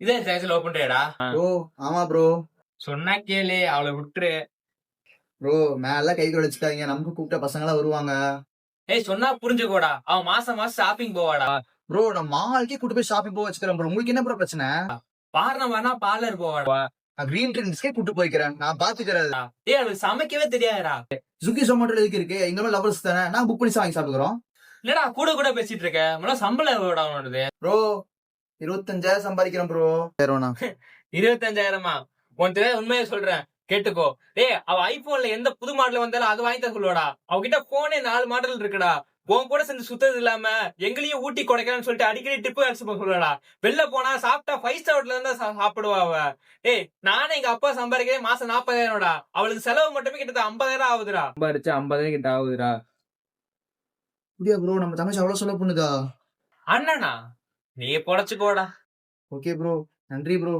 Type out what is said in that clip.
இதே choice love பண்றியாடா? Bro ஆமா bro. சொன்னா கேளு, அவளை விட்டுரு. ப்ரோ மேல கை குழைச்சிட்டாங்க, நமக்கு கூப்பிட்ட பசங்க எல்லாம் வருவாங்க. ஏய் சொன்னா புரிஞ்சுக்கோடா, அவன் மாசம் மாசம் ஷாப்பிங் போவாடா. ப்ரோ நான் மால்க்கே கூட்டு போய் ஷாப்பிங் போக வச்சுக்கிறேன் ப்ரோ. உங்களுக்கு என்ன ப்ரோ பிரச்சனை? பார்னம் வேணா பார்லர் போவாடா. நான் கிரீன் ட்ரெண்ட்ஸ்க்கே கூட்டு போய்க்கிறேன், நான் பாத்துக்கிறேன். ஏய் அவளுக்கு சமைக்கவே தெரியாதுடா. சுக்கி சொமாட்டோல எதுக்கு இருக்கு? எங்களும் லவர்ஸ் தானே, நான் புக் பண்ணி வாங்கி சாப்பிடுறோம். இல்லடா கூட கூட பேசிட்டு இருக்க. முதல்ல சம்பளம் எவ்வளோடா உனது? ப்ரோ 25,000 சம்பாதிக்கிறேன் ப்ரோ. 25,000மா? உன்கிட்ட உண்மையை சொல்றேன் கேட்டுக்கோ. டேய் அவ ஐபோன்ல எந்த புது மாடல் வந்தாலும் அது வாங்கி தான் சொல்லுவாடா. அவகிட்ட போனே 4 மாடல் இருக்குடா. உன் கூட சேர்ந்து சுத்தது இல்லாம எங்களையும் ஊட்டி கொடைக்கலாம்னு சொல்லிட்டு அடிக்கடி ட்ரிப்பு அடிச்சு போக சொல்லுவாடா. வெளில போனா சாப்பிட்டா 5 ஸ்டார் ஹோட்டல்ல இருந்தா சாப்பிடுவா அவ. டேய் நானே எங்க அப்பா சம்பாதிக்கிறேன் மாசம் 40,000டா. அவளுக்கு செலவு மட்டுமே கிட்டத்தட்ட 50,000 ஆகுதுடா. சம்பாரிச்சு 50,000 கிட்ட ஆகுதுடா. அப்படியா ப்ரோ? நம்ம தங்கச்சி அவ்வளவு சொல்ல பண்ணுதா? அண்ணனா நீ பொழைச்சுக்கோடா. ஓகே ப்ரோ, நன்றி ப்ரோ.